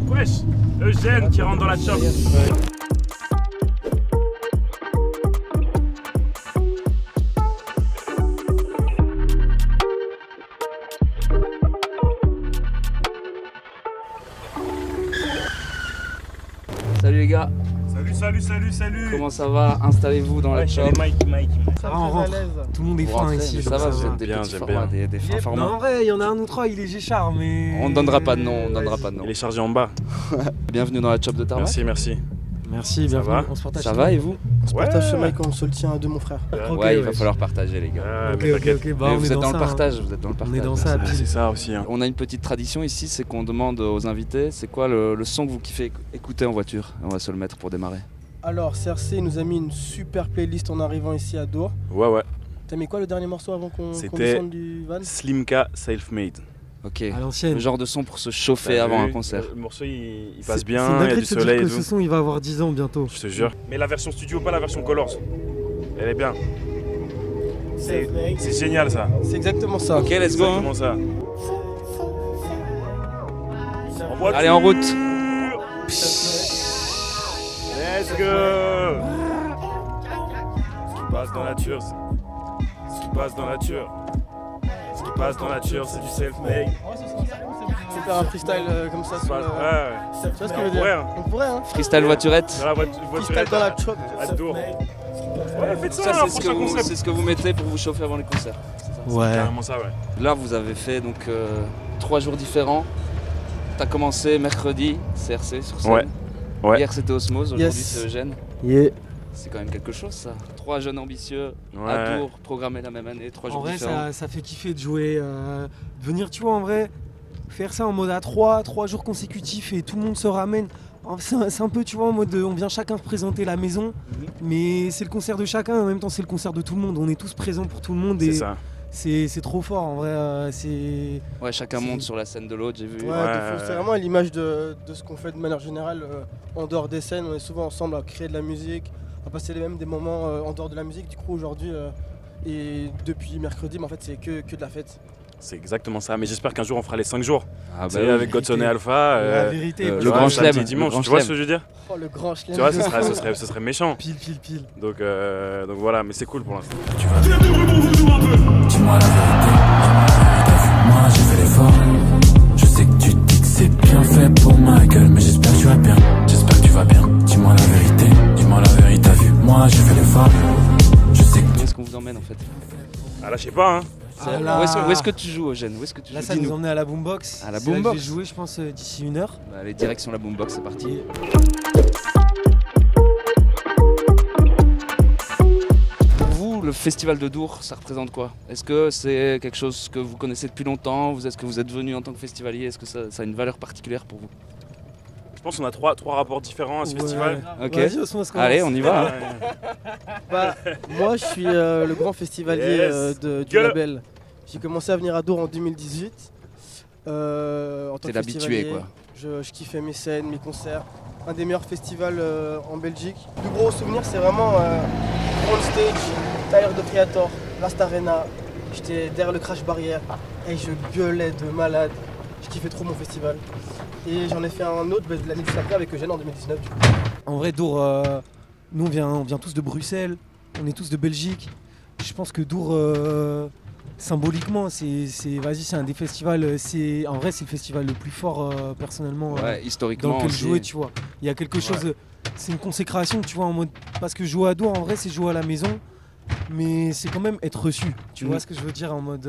Wesh, Eugène qui rentre dans la chop. Salut les gars. Salut. Comment ça va? Installez-vous dans la chop. Mike. Ça va, on rentre. Tout le monde est fin ici. Ça va, vous êtes des bien, petits j'aime formats, bien. des fins formats. Non, en vrai, il y en a un ou trois, il est Géchard, mais. On ne donnera pas de nom, Il est chargé en bas. Bienvenue dans la chop de Tarmac. Merci. Merci, Ça bienvenue. va On se partage. Ça va et vous? On se partage ce mic, on se le tient de mon frère. Ok, Ouais, il va ouais. falloir partager les gars. Ah, mais Ok, t'inquiète. bah, Mais on vous est êtes dans le ça, partage, vous êtes dans le On partage. est dans ça. Ah, c'est ça aussi. Hein. On a une petite tradition ici, c'est qu'on demande aux invités, c'est quoi le son que vous kiffez écouter en voiture? On va se le mettre pour démarrer. Alors, CRC nous a mis une super playlist en arrivant ici à Dour. Ouais. T'as mis quoi le dernier morceau avant qu'on C'était- descende du van? Slimka Self-Made. Ok. À Le l'ancienne. genre de son pour se chauffer T'as avant vu un concert. Le morceau il C'est- passe c'est bien, une il y a dinguerie du de se dire soleil et que tout. ce son, il va avoir 10 ans bientôt. Je te jure. Mais la version studio, pas la version Colors. Elle est bien. C'est génial ça. C'est exactement ça. Ok, let's go. hein. Exactement ça. En voiture. Allez, en route. Let's go. Ce qui passe dans la nature, ce qui passe dans la nature, ce qui passe dans la nature, c'est du self-made. C'est faire un freestyle comme ça sur le... Ouais. Tu vois ce que je veux On pourrait, dire? hein. On pourrait, hein? Freestyle voiturette. Dans la voiture Freestyle dans la chop. à Dour. Ouais, faites ça, Ça, hein, c'est prochain concept. ce que vous mettez pour vous chauffer avant les concerts. Ouais. Carrément ça, ouais. Là, vous avez fait donc 3 jours différents. T'as commencé mercredi, CRC sur scène. Ouais. Hier, c'était Osmose, aujourd'hui, Yes. c'est Eugène. Yeah. C'est quand même quelque chose, ça. 3 jeunes ambitieux Ouais. à Dour, programmés la même année, 3 En jours vrai, différents. ça fait kiffer de jouer. De venir, tu vois, en vrai, faire ça en mode à 3 jours consécutifs et tout le monde se ramène. C'est un peu, tu vois, en mode on vient chacun présenter la maison, mais c'est le concert de chacun, en même temps c'est le concert de tout le monde. On est tous présents pour tout le monde C'est et ça. c'est trop fort en vrai. C'est Ouais, chacun c'est- monte sur la scène de l'autre, j'ai vu. Ouais, de fou. C'est vraiment à l'image de ce qu'on fait de manière générale en dehors des scènes. On est souvent ensemble à créer de la musique, à passer même des moments en dehors de la musique. Du coup, aujourd'hui et depuis mercredi, mais en fait, c'est que de la fête. C'est exactement ça. Mais j'espère qu'un jour on fera les 5 jours. Ah Tu sais, avec Godson et Alpha. la vérité. le tu grand vois, chelem, samedi, le dimanche. grand Tu vois ce chelem. que je veux dire? Oh, le grand chelem. Tu vois, ce serait méchant. Pile. Donc voilà, mais c'est cool pour l'instant. Dis-moi la vérité, moi j'ai fait l'effort. Je sais que tu dis que c'est bien fait pour ma gueule, mais j'espère que tu vas bien. J'espère que tu vas bien. Dis-moi la vérité, t'as vu. Moi j'ai fait l'effort. Je sais que Où est-ce qu'on vous emmène en fait? Ah là, je sais pas, hein. Ah là. Où est-ce que tu joues, Eugène? Où est-ce que tu Là, joues? ça nous Dis-nous. emmenait à la boombox. À la C'est là que boombox. Je vais jouer, je pense, d'ici 1 heure. Bah, allez, direction la boombox, c'est parti. Pour vous, le festival de Dour, ça représente quoi? Est-ce que c'est quelque chose que vous connaissez depuis longtemps? Est-ce que vous êtes venu en tant que festivalier? Est-ce que ça a une valeur particulière pour vous? Je pense qu'on a trois rapports différents à ce festival. Ok. Vas-y, Osmo, commence. Allez, on y va. hein. Bah, moi, je suis le grand festivalier Yes. du Gueule. label. J'ai commencé à venir à Dour en 2018. En tant T'es que l'habitué, festivalier. quoi. Je kiffais mes scènes, mes concerts. Un des meilleurs festivals en Belgique. Le plus gros souvenir, c'est vraiment On Stage, Tyler the Creator, Last Arena. J'étais derrière le crash barrière et je gueulais de malade. Je kiffais trop mon festival. Et j'en ai fait un autre l'année juste après avec Eugène en 2019. Du coup. En vrai, Dour, nous on vient tous de Bruxelles, on est tous de Belgique. Je pense que Dour, symboliquement, c'est un des festivals. En vrai, c'est le festival le plus fort personnellement Ouais, dans historiquement lequel aussi. jouer, tu vois. Il y a quelque chose, c'est une consécration, tu vois, en mode. Parce que jouer à Dour, en vrai, c'est jouer à la maison, mais c'est quand même être reçu. Tu vois ce que je veux dire en mode.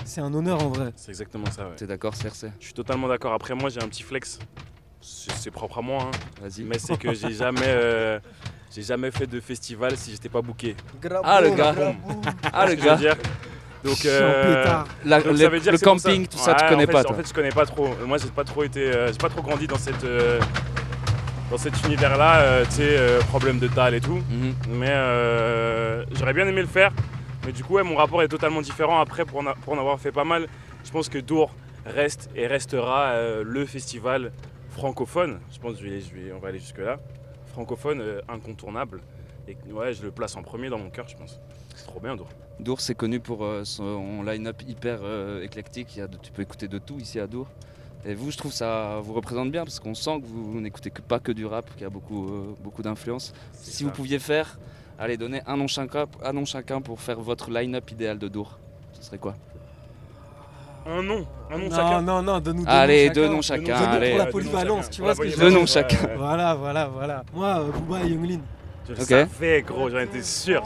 C'est un honneur en vrai. C'est exactement ça, ouais. T'es d'accord, CRC? Je suis totalement d'accord. Après, moi, j'ai un petit flex. C'est propre à moi, hein. Vas-y. Mais c'est que j'ai jamais fait de festival si j'étais pas booké. Ah, le gars. Ah, le Ce que je veux gars. dire. Donc, Je suis en pétard. donc ça veut dire Le que c'est pour ça. camping, tout ça, tu Ouais, connais en fait, pas, En toi. fait, je connais pas trop. Moi, j'ai pas trop grandi dans cet univers-là, tu sais, problème de dalle et tout. Mhm. Mais j'aurais bien aimé le faire. Mais du coup, ouais, mon rapport est totalement différent. Après, pour en avoir fait pas mal, je pense que Dour reste et restera le festival francophone. Je pense qu'on va aller jusque-là. Francophone incontournable. Et ouais, je le place en premier dans mon cœur, je pense. C'est trop bien, Dour. Dour, c'est connu pour son line-up hyper éclectique. Tu peux écouter de tout ici à Dour. Et vous, je trouve ça vous représente bien parce qu'on sent que vous n'écoutez pas que du rap, qu'il y a beaucoup d'influence. Si vous pouviez faire, allez, donner un nom chacun pour faire votre line-up idéal de Dour, ce serait quoi? Un nom chacun. Non, donne-nous Allez, deux deux noms noms chacun. chacun. Donne-nous Allez. pour la polyvalence, tu vois ce que je veux Deux dire. noms chacun. Voilà. Moi, Booba et Younglin. Je Ok. savais, gros, j'en étais sûr.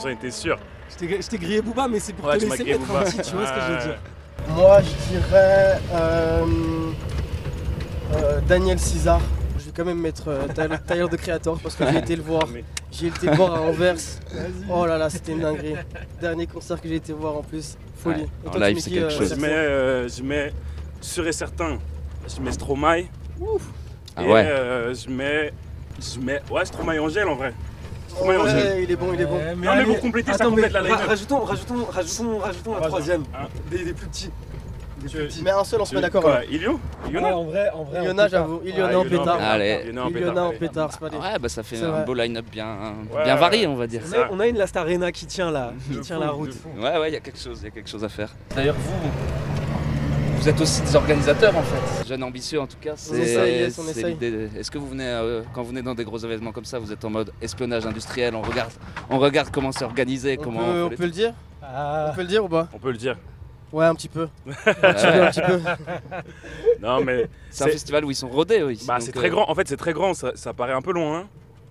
Je t'ai grillé Booba, mais c'est pour Ouais, te tu m'as laisser grillé mettre Booba. un petit, tu vois ce que je veux dire. Moi, je dirais Daniel César. Je vais quand même mettre Tyler the Creator parce que j'ai été le voir. Mais- J'ai été le voir à Anvers. Oh là là, c'était une dinguerie. Dernier concert que j'ai été voir en plus. Folie. Ouais, Et en toi, live, tu c'est mets qui, quelque chose. Je mets sûr et certain, je mets Stromae. Ah Et ouais. je mets Stromae et Angèle en vrai. Stromae et Ouais, Angèle. il est bon. Non, mais pour compléter ça, Attends, mais complète la line-up. rajoutons la Vas-y. troisième. Hein. Des plus petits. Mais un seul, on se met d'accord. Quoi, Hein. Ilio Ouais, Iona en vrai. Iona, j'avoue. Iona en pétard. Allez. Iona en pétard, c'est pas des. Ouais, bah ça fait C'est un vrai. beau line-up bien Ouais, varié, on va dire. ça. On a une Last Arena qui tient là, qui De tient fou, la de route. fou. Ouais, il y a quelque chose à faire. D'ailleurs, vous êtes aussi des organisateurs en fait. Jeunes ambitieux en tout cas. On essaye, yes, on c'est essaye. l'idée. Est-ce que vous venez, quand vous venez dans des gros événements comme ça, vous êtes en mode espionnage industriel, on regarde comment c'est organisé, comment On peut le dire Ah. On peut le dire ou pas? On peut le dire. Ouais, un petit peu. Ouais. Un petit peu. Non, mais C'est un C'est- festival où ils sont rodés eux, ici. bah, donc, c'est très grand. En fait, c'est très grand. Ça paraît un peu loin, hein.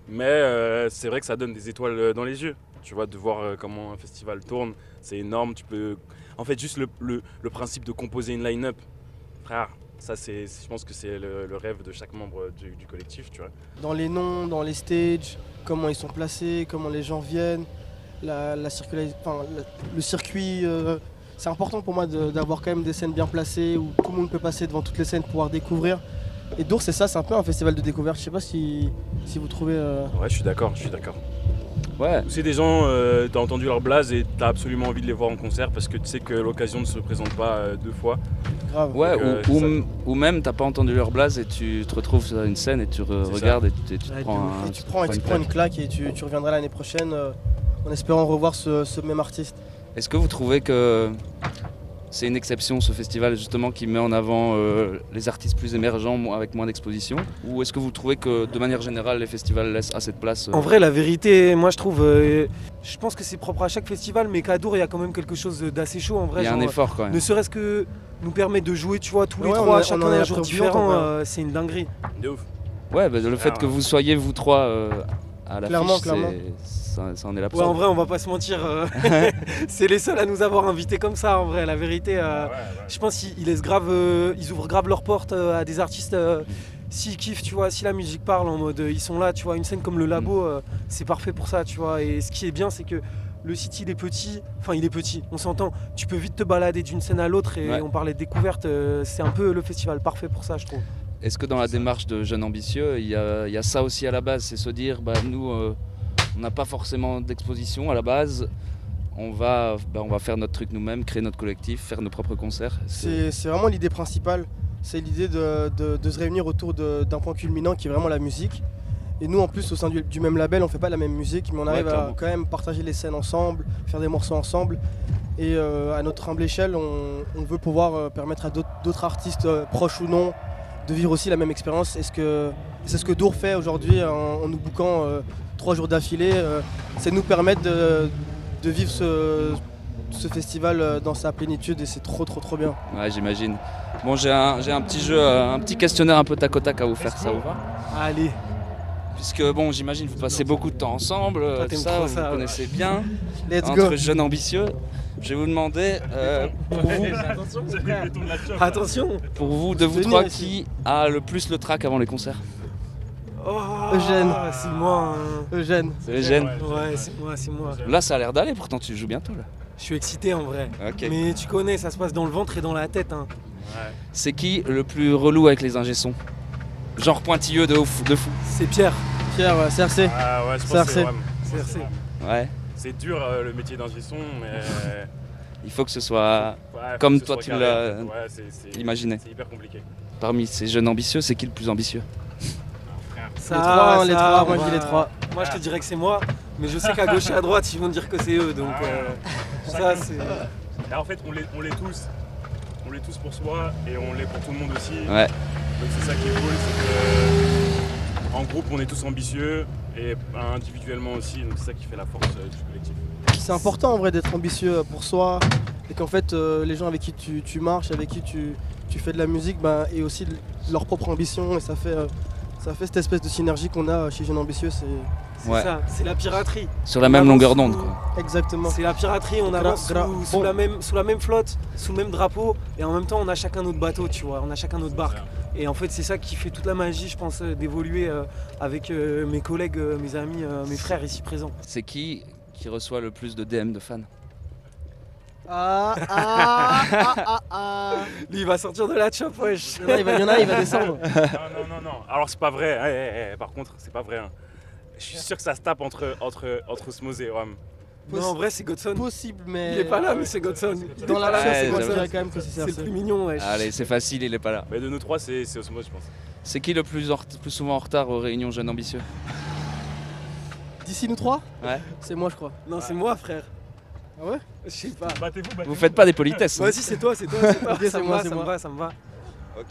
Mais c'est vrai que ça donne des étoiles dans les yeux. Tu vois, de voir comment un festival tourne, c'est énorme. Tu peux. En fait, juste le principe de composer une line-up, frère. Ça, je pense que c'est le rêve de chaque membre du collectif, tu vois. Dans les noms, dans les stages, comment ils sont placés, comment les gens viennent, le circuit. C'est important pour moi d'avoir quand même des scènes bien placées où tout le monde peut passer devant toutes les scènes, pouvoir découvrir. Et Dour, c'est ça, c'est un peu un festival de découverte. Je sais pas si vous trouvez. Ouais, je suis d'accord. Ouais. C'est des gens, t'as entendu leur blaze et t'as absolument envie de les voir en concert parce que tu sais que l'occasion ne se présente pas deux fois. Grave. Ouais, Donc, ou même t'as pas entendu leur blaze et tu te retrouves sur une scène et tu regardes et tu te Ouais, prends de ouf. un. Et tu prends une claque et tu reviendras l'année prochaine en espérant revoir ce même artiste. Est-ce que vous trouvez que c'est une exception ce festival justement qui met en avant les artistes plus émergents avec moins d'exposition? Ou est-ce que vous trouvez que de manière générale les festivals laissent assez de place En vrai, la vérité, moi je trouve. Je pense que c'est propre à chaque festival, mais qu'à Dour, il y a quand même quelque chose d'assez chaud en vrai. il y a un genre, effort quand même. ne serait-ce que nous permettre de jouer, tu vois, tous les Ouais, trois, on chacun en est un la jour preuve différent, vivante, en c'est une dinguerie. De ouf. Ouais, bah, le fait que vous soyez vous trois à l'affiche, Clairement. ça en est la Ouais, en preuve. vrai, on va pas se mentir, c'est les seuls à nous avoir invités comme ça, en vrai, la vérité. Je pense qu'ils laissent grave, ils ouvrent grave leurs portes à des artistes. S'ils kiffent, tu vois, si la musique parle en mode ils sont là, tu vois, une scène comme le Labo, c'est parfait pour ça, tu vois. Et ce qui est bien, c'est que le site il est petit, on s'entend, tu peux vite te balader d'une scène à l'autre et Ouais. on parlait de découverte, c'est un peu le festival parfait pour ça, je trouve. Est-ce que dans la démarche de jeunes ambitieux, il y a ça aussi à la base, c'est se dire, bah, nous, on n'a pas forcément d'exposition à la base, on va faire notre truc nous-mêmes, créer notre collectif, faire nos propres concerts. C'est vraiment l'idée principale. C'est l'idée de se réunir autour d'un point culminant qui est vraiment la musique. Et nous, en plus, au sein du même label, on fait pas la même musique, mais on arrive à clairement. quand même partager les scènes ensemble, faire des morceaux ensemble. Et à notre humble échelle, on veut pouvoir permettre à d'autres artistes, proches ou non, de vivre aussi la même expérience. Et c'est ce que Dour fait aujourd'hui en nous bookant 3 jours d'affilée. C'est nous permettre de vivre ce festival dans sa plénitude et c'est trop bien. Ouais, j'imagine. Bon, j'ai un petit jeu, un petit questionnaire un peu tac au tac à vous faire, ça vous va? Allez, Puisque bon, j'imagine que vous passez beaucoup de temps ensemble, Toi, tout t'aimes ça, trop vous ça, ouais. connaissez bien, Let's entre go. jeunes ambitieux. Je vais vous demander, attention. pour vous, de vous Venir trois, ici. qui a le plus le trac avant les concerts? Oh, Eugène. c'est moi. Eugène. C'est les gènes. Ouais, c'est moi. Là, ça a l'air d'aller, pourtant tu joues bientôt là. Je suis excité en vrai. Ok. Mais tu connais, ça se passe dans le ventre et dans la tête. Hein. C'est qui le plus relou avec les ingé-sons? Genre pointilleux de fou. C'est Pierre, Pierre, CRC. Ah ouais, je pense CRC. que c'est vraiment. CRC. Ouais. C'est dur le métier d'ingé son, mais. Il faut que ce soit ouais, faut Comme que ce toi, soit tu carré, l'as en fait. Ouais, c'est imaginé. C'est hyper compliqué. Parmi ces jeunes ambitieux, c'est qui le plus ambitieux? Ça, Les trois, ça, moi on je dis les va- trois. Moi je te dirais que c'est moi. Mais je sais qu'à gauche et à droite, ils vont dire que c'est eux, donc ça c'est... Et en fait, on l'est tous. On l'est tous pour soi et on l'est pour tout le monde aussi. Ouais. Donc c'est ça qui est cool, c'est qu'en groupe, on est tous ambitieux et individuellement aussi. Donc c'est ça qui fait la force du collectif. C'est important en vrai d'être ambitieux pour soi et qu'en fait les gens avec qui tu marches, avec qui tu fais de la musique, bah, et aussi leur propre ambition et ça fait cette espèce de synergie qu'on a chez Jeunes Ambitieux. C'est Ouais. ça, c'est la piraterie. Sur la même On longueur avance d'onde, sous- quoi. Exactement. C'est la piraterie, on avance sous la même flotte, sous le même drapeau, et en même temps on a chacun notre bateau, tu vois, on a chacun notre barque. Et en fait c'est ça qui fait toute la magie, je pense, d'évoluer avec mes collègues, mes amis, mes frères ici présents. C'est qui reçoit le plus de DM de fans? Lui il va sortir de la chop, wesh. Il y en a, il va descendre. Non. Alors c'est pas vrai. Par contre, c'est pas vrai. Hein. Je suis sûr que ça se tape entre Osmose et Rome. Non, en vrai c'est Godson. Possible, mais Il est pas là, mais c'est Godson. dans la Ouais, chasse, c'est j'avoue. je dirais quand même que c'est C'est le CRC. plus mignon, wesh. Allez, c'est facile, il est pas là. Mais de nous trois, c'est Osmose, je pense. C'est qui le plus souvent en retard aux réunions Jeunes Ambitieux? D'ici nous trois, Ouais. c'est moi je crois. Non, c'est moi, frère. Ah ouais? Je sais pas. Battez-vous. Vous faites pas des politesses, hein? Vas-y, c'est toi. Ok, ça c'est me moi, va, c'est ça me moi. va, ça me va.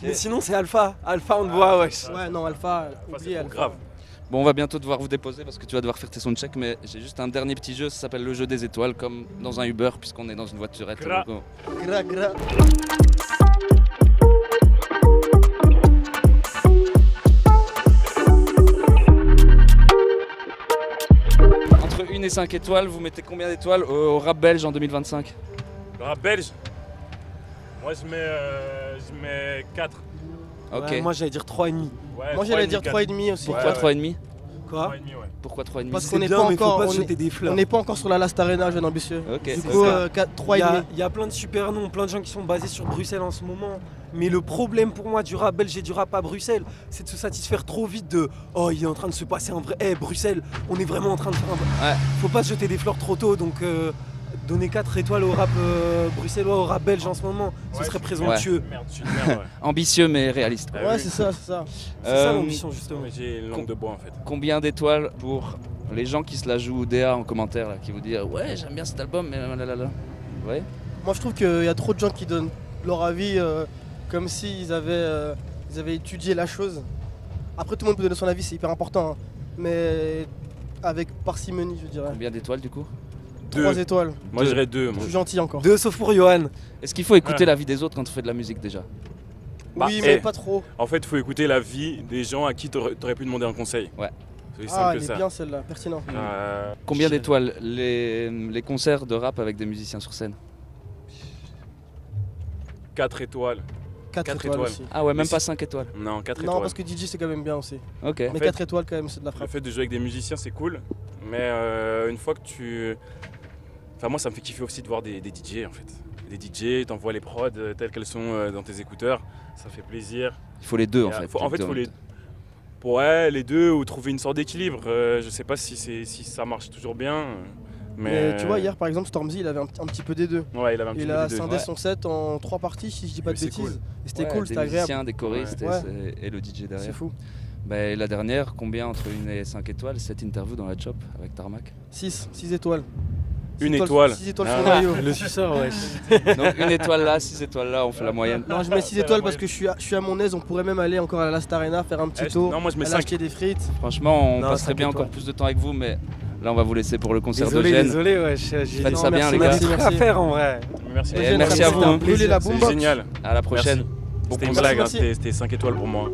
Mais sinon, c'est Alpha. Alpha, on te voit, wesh. Ouais, non, Alpha, Enfin, oublie c'est trop Alpha. grave. Bon, on va bientôt devoir vous déposer parce que tu vas devoir faire tes soundchecks, mais j'ai juste un dernier petit jeu, ça s'appelle le jeu des étoiles, comme dans un Uber, puisqu'on est dans une voiturette. Gra. Donc, Gras. entre 1 et 5 étoiles, vous mettez combien d'étoiles au rap belge en 2025? Le rap belge, moi je mets 4. Ok. Ouais, moi, j'allais dire 3,5. Ouais, Moi j'allais dire 3,5 aussi. Pourquoi Ouais. 3,5? Quoi? 3,5, ouais. Pourquoi 3,5? Parce C'est qu'on n'est bien, pas mais faut encore- pas on se est- jeter des fleurs. On n'est pas encore sur la Last Arena, Jeune Ambitieux. Ok. Du c'est coup, ça. 3,5. Il y a plein de super noms, plein de gens qui sont basés sur Bruxelles en ce moment. Mais le problème pour moi du rap belge et du rap à Bruxelles, c'est de se satisfaire trop vite de oh, il est en train de se passer un vrai. Eh, Bruxelles, on est vraiment en train de faire un. Ouais. Faut pas se jeter des fleurs trop tôt, donc donner 4 étoiles au rap bruxellois, au rap belge en ce moment, ce Ouais, serait je- présomptueux. Merde, je suis une merde, ouais. Ambitieux mais réaliste. Bah Ouais, oui. c'est ça, c'est ça. C'est ça Euh, l'ambition, justement. Mais j'ai une langue de bois en fait. Combien d'étoiles pour les gens qui se la jouent DA en commentaire, là, qui vous disent ouais, j'aime bien cet album, mais là. Ouais. Moi je trouve qu'il y a trop de gens qui donnent leur avis comme s'ils avaient étudié la chose. Après tout le monde peut donner son avis, c'est hyper important. Hein. Mais avec parcimonie, je dirais. Combien d'étoiles du coup? 3 2. étoiles. Moi je Deux. dirais 2. Je suis gentil encore. 2 sauf pour Johan. Est-ce qu'il faut écouter Ouais. la vie des autres quand on fait de la musique déjà? Bah, Oui, mais eh. pas trop. En fait, il faut écouter la vie des gens à qui t'aurais pu demander un conseil. Ouais. C'est aussi Ah, simple elle que est ça. bien celle-là, pertinent. Combien Je- d'étoiles les concerts de rap avec des musiciens sur scène? 4 étoiles. 4 Quatre étoiles, étoiles. aussi. Ah ouais, même Mais pas 5 étoiles. Non, 4 Non, étoiles. parce que DJ c'est quand même bien aussi. Ok. Mais fait- 4 étoiles quand même, c'est de la Le frappe. fait de jouer avec des musiciens, c'est cool. Mais une fois que tu. Enfin, moi, ça me fait kiffer aussi de voir des DJ en fait. Des DJ, t'envoies les prods telles qu'elles sont dans tes écouteurs. Ça fait plaisir. Il faut les deux en Et, fait. en fait, faut les. Ouais, les deux ou trouver une sorte d'équilibre. Je sais pas si ça marche toujours bien. Mais tu vois, hier par exemple, Stormzy il avait un petit peu des deux. Ouais, il avait un petit Il peu a des deux. scindé ouais. son set en 3 parties, si je dis pas de Mais c'est bêtises. cool. Et c'était Ouais, cool, des c'était agréable. musiciens, des choristes Ouais. et le DJ C'est derrière. fou. Bah, la dernière, combien entre 1 et 5 étoiles, cette interview dans la Chop avec Tarmac? 6 étoiles. Une étoile. 6 étoiles Ah. sur le maillot. Le suceur, wesh. Donc 1 étoile là, 6 étoiles là, on fait la moyenne. Non, je mets 6 étoiles parce que je suis à mon aise. On pourrait même aller encore à la Last Arena, faire un petit tour, Non, moi je mets aller 5. acheter des frites. Franchement, on Non, passerait 5 bien encore étoiles. plus de temps avec vous, mais là on va vous laisser pour le concert Désolé, de Gênes. désolé, wesh. J'ai Faites dit- ça bien, merci, les On a gars. des trucs à faire en vrai. Merci. Et Eugène, merci ça à me vous, fait hein. brûler la C'est boombox. génial. À la prochaine. Merci. C'était une Merci, blague, hein, merci. c'était 5 étoiles pour moi.